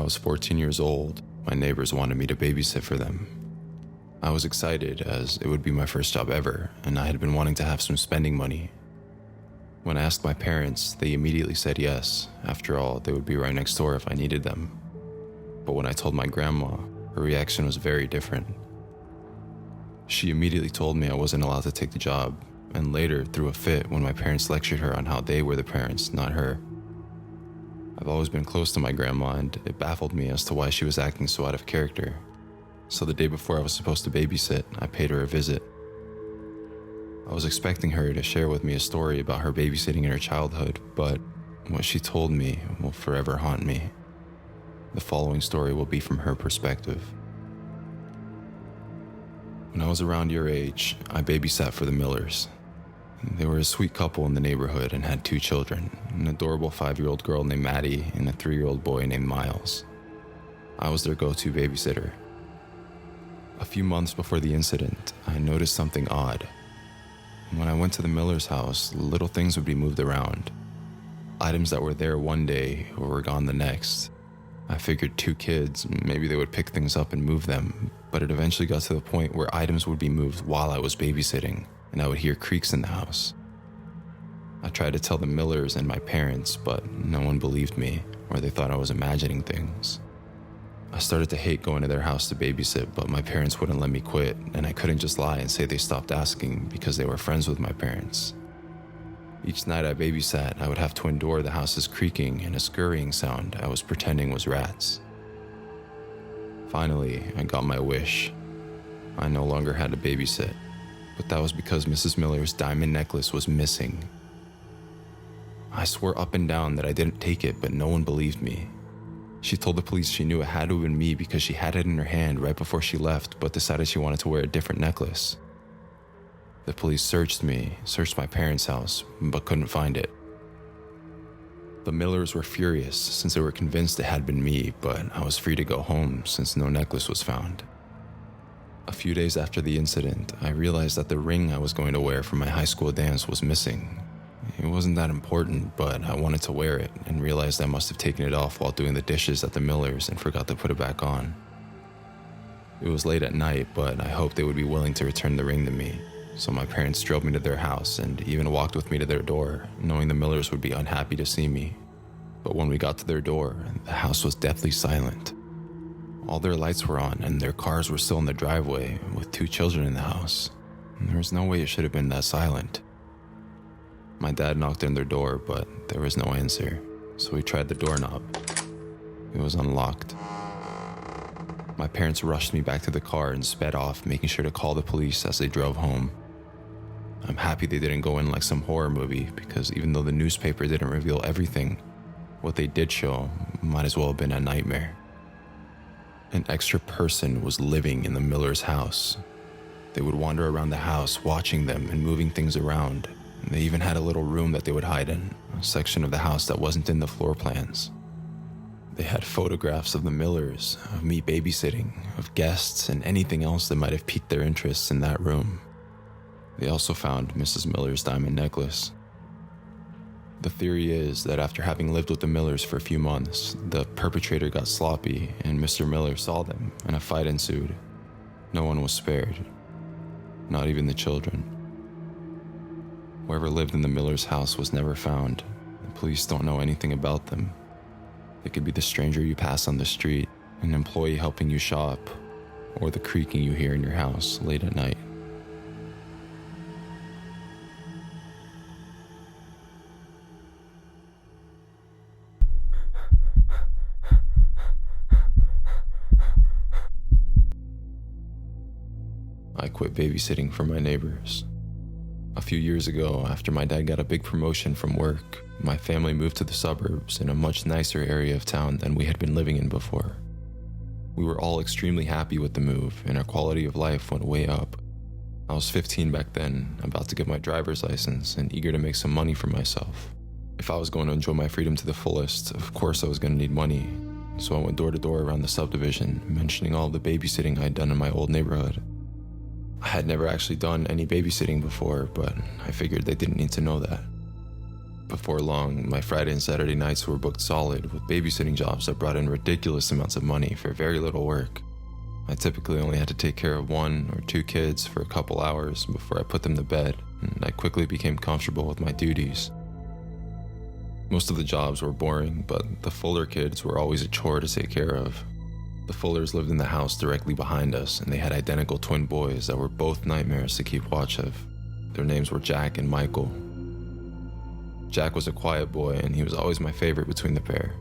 was 14 years old, my neighbors wanted me to babysit for them. I was excited as it would be my first job ever, and I had been wanting to have some spending money. When I asked my parents, they immediately said yes. After all, they would be right next door if I needed them. But when I told my grandma, her reaction was very different. She immediately told me I wasn't allowed to take the job, and later threw a fit when my parents lectured her on how they were the parents, not her. I've always been close to my grandma, and it baffled me as to why she was acting so out of character. So the day before I was supposed to babysit, I paid her a visit. I was expecting her to share with me a story about her babysitting in her childhood, but what she told me will forever haunt me. The following story will be from her perspective. When I was around your age, I babysat for the Millers. They were a sweet couple in the neighborhood and had 2 children, an adorable 5-year-old girl named Maddie and a 3-year-old boy named Miles. I was their go-to babysitter. A few months before the incident, I noticed something odd. When I went to the Miller's house, little things would be moved around. Items that were there one day were gone the next. I figured 2 kids, maybe they would pick things up and move them, but it eventually got to the point where items would be moved while I was babysitting, and I would hear creaks in the house. I tried to tell the Millers and my parents, but no one believed me, or they thought I was imagining things. I started to hate going to their house to babysit, but my parents wouldn't let me quit, and I couldn't just lie and say they stopped asking because they were friends with my parents. Each night I babysat, I would have to endure the house's creaking and a scurrying sound I was pretending was rats. Finally, I got my wish. I no longer had to babysit, but that was because Mrs. Miller's diamond necklace was missing. I swore up and down that I didn't take it, but no one believed me. She told the police she knew it had to have been me because she had it in her hand right before she left, but decided she wanted to wear a different necklace. The police searched my parents' house, but couldn't find it. The Millers were furious since they were convinced it had been me, but I was free to go home since no necklace was found. A few days after the incident, I realized that the ring I was going to wear for my high school dance was missing. It wasn't that important, but I wanted to wear it and realized I must have taken it off while doing the dishes at the Millers and forgot to put it back on. It was late at night, but I hoped they would be willing to return the ring to me. So my parents drove me to their house and even walked with me to their door, knowing the Millers would be unhappy to see me. But when we got to their door, the house was deathly silent. All their lights were on and their cars were still in the driveway with 2 children in the house. There was no way it should have been that silent. My dad knocked on their door, but there was no answer, so we tried the doorknob. It was unlocked. My parents rushed me back to the car and sped off, making sure to call the police as they drove home. I'm happy they didn't go in like some horror movie, because even though the newspaper didn't reveal everything, what they did show might as well have been a nightmare. An extra person was living in the Miller's house. They would wander around the house, watching them and moving things around. They even had a little room that they would hide in, a section of the house that wasn't in the floor plans. They had photographs of the Millers, of me babysitting, of guests, and anything else that might have piqued their interests in that room. They also found Mrs. Miller's diamond necklace. The theory is that after having lived with the Millers for a few months, the perpetrator got sloppy and Mr. Miller saw them and a fight ensued. No one was spared, not even the children. Whoever lived in the Miller's house was never found. The police don't know anything about them. It could be the stranger you pass on the street, an employee helping you shop, or the creaking you hear in your house late at night. I quit babysitting for my neighbors. A few years ago, after my dad got a big promotion from work, my family moved to the suburbs in a much nicer area of town than we had been living in before. We were all extremely happy with the move, and our quality of life went way up. I was 15 back then, about to get my driver's license, and eager to make some money for myself. If I was going to enjoy my freedom to the fullest, of course I was going to need money, so I went door to door around the subdivision, mentioning all the babysitting I'd done in my old neighborhood. I had never actually done any babysitting before, but I figured they didn't need to know that. before long, my Friday and Saturday nights were booked solid with babysitting jobs that brought in ridiculous amounts of money for very little work. I typically only had to take care of 1 or 2 kids for a couple hours before I put them to bed, and I quickly became comfortable with my duties. Most of the jobs were boring, but the Fuller kids were always a chore to take care of. The Fullers lived in the house directly behind us, and they had identical twin boys that were both nightmares to keep watch of. Their names were Jack and Michael. Jack was a quiet boy, and he was always my favorite between the pair.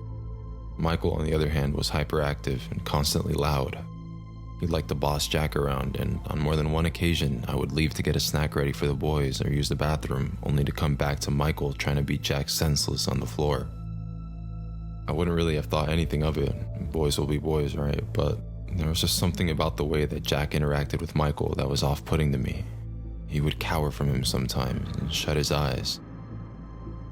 Michael, on the other hand, was hyperactive and constantly loud. He liked to boss Jack around, and on more than one occasion, I would leave to get a snack ready for the boys or use the bathroom, only to come back to Michael trying to beat Jack senseless on the floor. I wouldn't really have thought anything of it. Boys will be boys, right? But there was just something about the way that Jack interacted with Michael that was off-putting to me. He would cower from him sometimes and shut his eyes.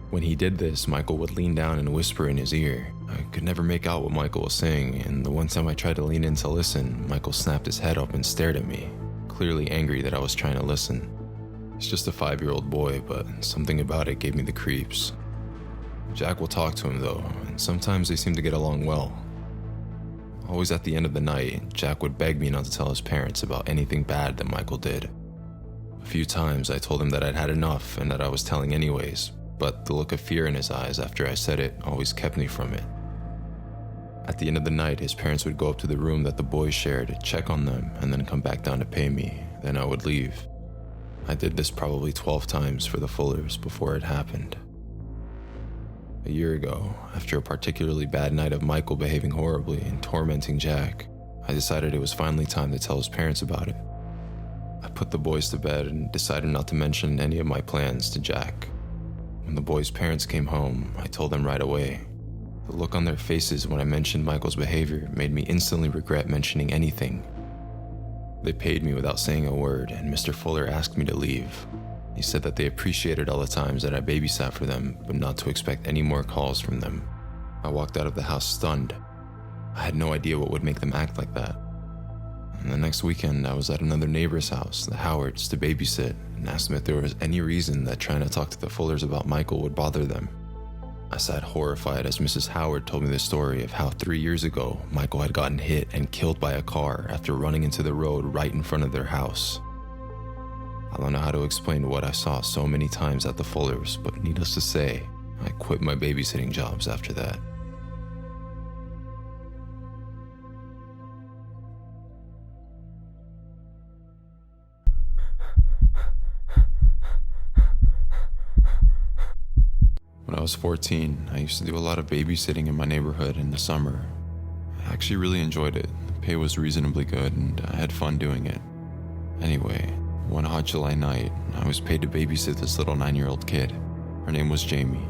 When he did this, Michael would lean down and whisper in his ear. I could never make out what Michael was saying, and the one time I tried to lean in to listen, Michael snapped his head up and stared at me, clearly angry that I was trying to listen. He's just a 5-year-old boy, but something about it gave me the creeps. Jack will talk to him though, and sometimes they seem to get along well. Always at the end of the night, Jack would beg me not to tell his parents about anything bad that Michael did. A few times I told him that I'd had enough and that I was telling anyways, but the look of fear in his eyes after I said it always kept me from it. At the end of the night, his parents would go up to the room that the boys shared, check on them, and then come back down to pay me. Then I would leave. I did this probably 12 times for the Fullers before it happened. A year ago, after a particularly bad night of Michael behaving horribly and tormenting Jack, I decided it was finally time to tell his parents about it. I put the boys to bed and decided not to mention any of my plans to Jack. When the boys' parents came home, I told them right away. The look on their faces when I mentioned Michael's behavior made me instantly regret mentioning anything. They paid me without saying a word, and Mr. Fuller asked me to leave. He said that they appreciated all the times that I babysat for them, but not to expect any more calls from them. I walked out of the house stunned. I had no idea what would make them act like that. And the next weekend, I was at another neighbor's house, the Howards, to babysit, and asked them if there was any reason that trying to talk to the Fullers about Michael would bother them. I sat horrified as Mrs. Howard told me the story of how 3 years ago, Michael had gotten hit and killed by a car after running into the road right in front of their house. I don't know how to explain what I saw so many times at the Fullers, but needless to say, I quit my babysitting jobs after that. When I was 14, I used to do a lot of babysitting in my neighborhood in the summer. I actually really enjoyed it. The pay was reasonably good and I had fun doing it. Anyway, one hot July night, I was paid to babysit this little 9-year-old kid. Her name was Jamie.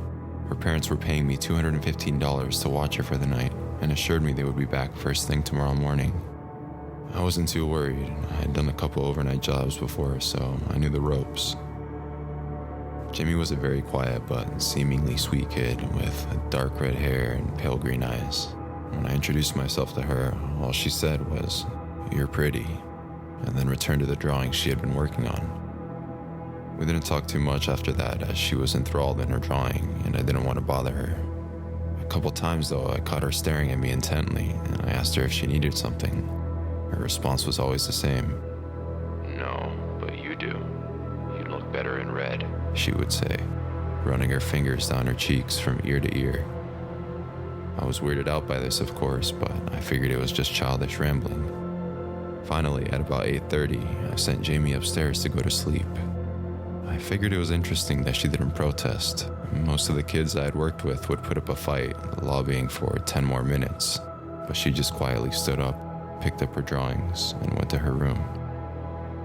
Her parents were paying me $215 to watch her for the night and assured me they would be back first thing tomorrow morning. I wasn't too worried. I had done a couple overnight jobs before, so I knew the ropes. Jamie was a very quiet but seemingly sweet kid with dark red hair and pale green eyes. When I introduced myself to her, all she said was, "You're pretty," and then returned to the drawing she had been working on. We didn't talk too much after that as she was enthralled in her drawing and I didn't want to bother her. A couple times though, I caught her staring at me intently and I asked her if she needed something. Her response was always the same. "No, but you do. You'd look better in red," she would say, running her fingers down her cheeks from ear to ear. I was weirded out by this, of course, but I figured it was just childish rambling. Finally, at about 8:30, I sent Jamie upstairs to go to sleep. I figured it was interesting that she didn't protest. Most of the kids I had worked with would put up a fight, lobbying for 10 more minutes, but she just quietly stood up, picked up her drawings, and went to her room.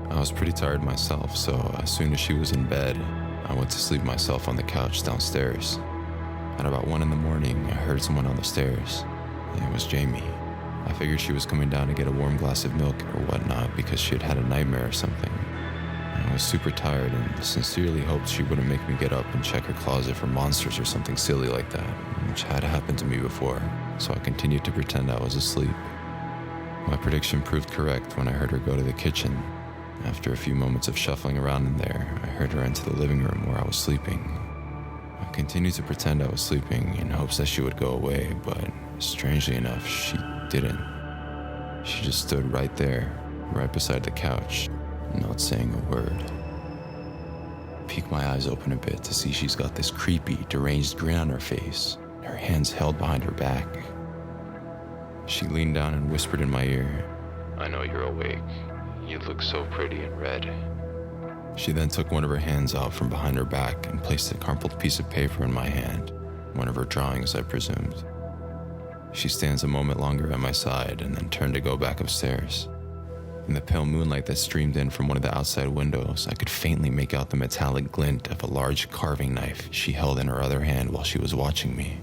I was pretty tired myself, so as soon as she was in bed, I went to sleep myself on the couch downstairs. At about 1 a.m, I heard someone on the stairs. It was Jamie. I figured she was coming down to get a warm glass of milk or whatnot because she had had a nightmare or something. I was super tired and sincerely hoped she wouldn't make me get up and check her closet for monsters or something silly like that, which had happened to me before, so I continued to pretend I was asleep. My prediction proved correct when I heard her go to the kitchen. After a few moments of shuffling around in there, I heard her enter the living room where I was sleeping. I continued to pretend I was sleeping in hopes that she would go away, but strangely enough, she didn't. She just stood right there, right beside the couch, not saying a word. I peek my eyes open a bit to see she's got this creepy, deranged grin on her face, her hands held behind her back. She leaned down and whispered in my ear, "I know you're awake. You look so pretty in red." She then took one of her hands out from behind her back and placed a crumpled piece of paper in my hand, one of her drawings, I presumed. She stands a moment longer at my side and then turned to go back upstairs. In the pale moonlight that streamed in from one of the outside windows, I could faintly make out the metallic glint of a large carving knife she held in her other hand while she was watching me.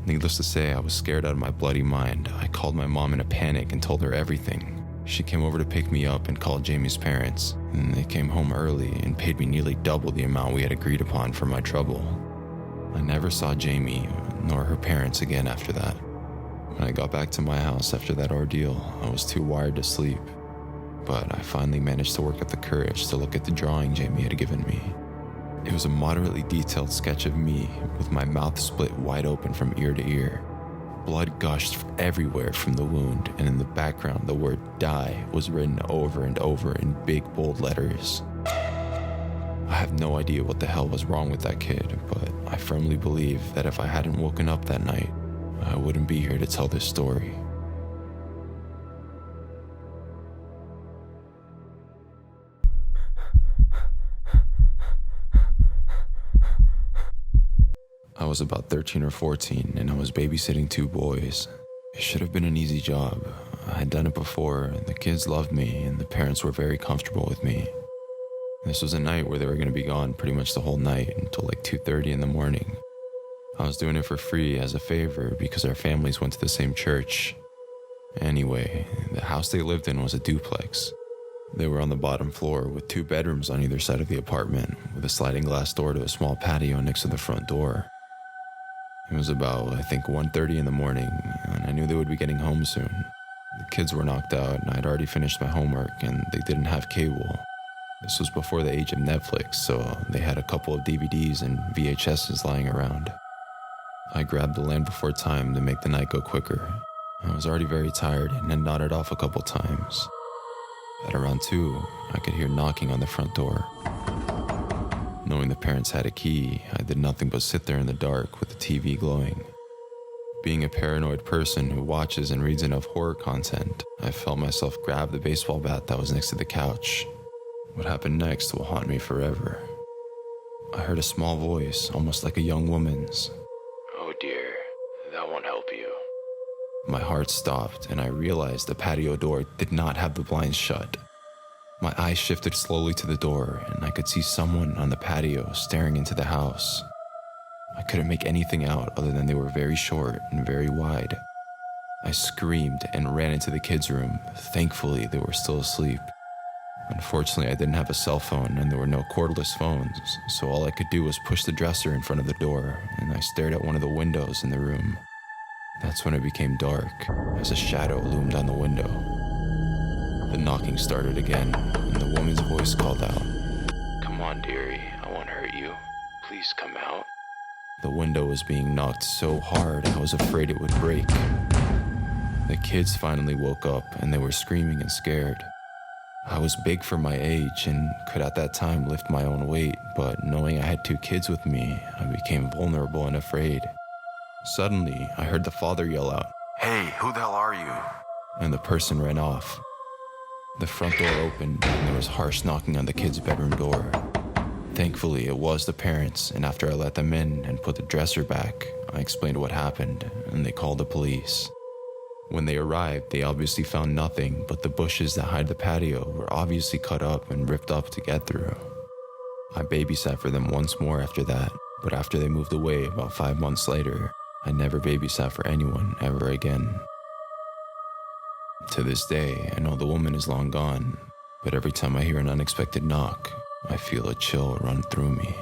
Needless to say, I was scared out of my bloody mind. I called my mom in a panic and told her everything. She came over to pick me up and called Jamie's parents, and they came home early and paid me nearly double the amount we had agreed upon for my trouble. I never saw Jamie nor her parents again after that. When I got back to my house after that ordeal, I was too wired to sleep, but I finally managed to work up the courage to look at the drawing Jamie had given me. It was a moderately detailed sketch of me with my mouth split wide open from ear to ear. Blood gushed everywhere from the wound, and in the background the word "die" was written over and over in big bold letters. I have no idea what the hell was wrong with that kid, but I firmly believe that if I hadn't woken up that night, I wouldn't be here to tell this story. I was about 13 or 14, and I was babysitting 2 boys. It should have been an easy job. I had done it before, the kids loved me, and the parents were very comfortable with me. This was a night where they were going to be gone pretty much the whole night until like 2:30 in the morning. I was doing it for free as a favor because our families went to the same church. Anyway, the house they lived in was a duplex. They were on the bottom floor with 2 bedrooms on either side of the apartment, with a sliding glass door to a small patio next to the front door. It was about, I think, 1:30 in the morning, and I knew they would be getting home soon. The kids were knocked out, and I'd already finished my homework, and they didn't have cable. This was before the age of Netflix, so they had a couple of DVDs and VHSs lying around. I grabbed the Land Before Time to make the night go quicker. I was already very tired and had nodded off a couple times. At around 2, I could hear knocking on the front door. Knowing the parents had a key, I did nothing but sit there in the dark with the TV glowing. Being a paranoid person who watches and reads enough horror content, I felt myself grab the baseball bat that was next to the couch. What happened next will haunt me forever. I heard a small voice, almost like a young woman's. "Oh dear, that won't help you." My heart stopped, and I realized the patio door did not have the blinds shut. My eyes shifted slowly to the door, and I could see someone on the patio staring into the house. I couldn't make anything out other than they were very short and very wide. I screamed and ran into the kids' room. Thankfully, they were still asleep. Unfortunately, I didn't have a cell phone, and there were no cordless phones, so all I could do was push the dresser in front of the door, and I stared at one of the windows in the room. That's when it became dark, as a shadow loomed on the window. The knocking started again, and the woman's voice called out, "Come on, dearie, I won't hurt you. Please come out." The window was being knocked so hard I was afraid it would break. The kids finally woke up, and they were screaming and scared. I was big for my age and could at that time lift my own weight, but knowing I had 2 kids with me, I became vulnerable and afraid. Suddenly, I heard the father yell out, "Hey, who the hell are you?" And the person ran off. The front door opened, and there was harsh knocking on the kids' bedroom door. Thankfully, it was the parents, and after I let them in and put the dresser back, I explained what happened, and they called the police. When they arrived, they obviously found nothing, but the bushes that hide the patio were obviously cut up and ripped up to get through. I babysat for them once more after that, but after they moved away about 5 months later, I never babysat for anyone ever again. To this day, I know the woman is long gone, but every time I hear an unexpected knock, I feel a chill run through me.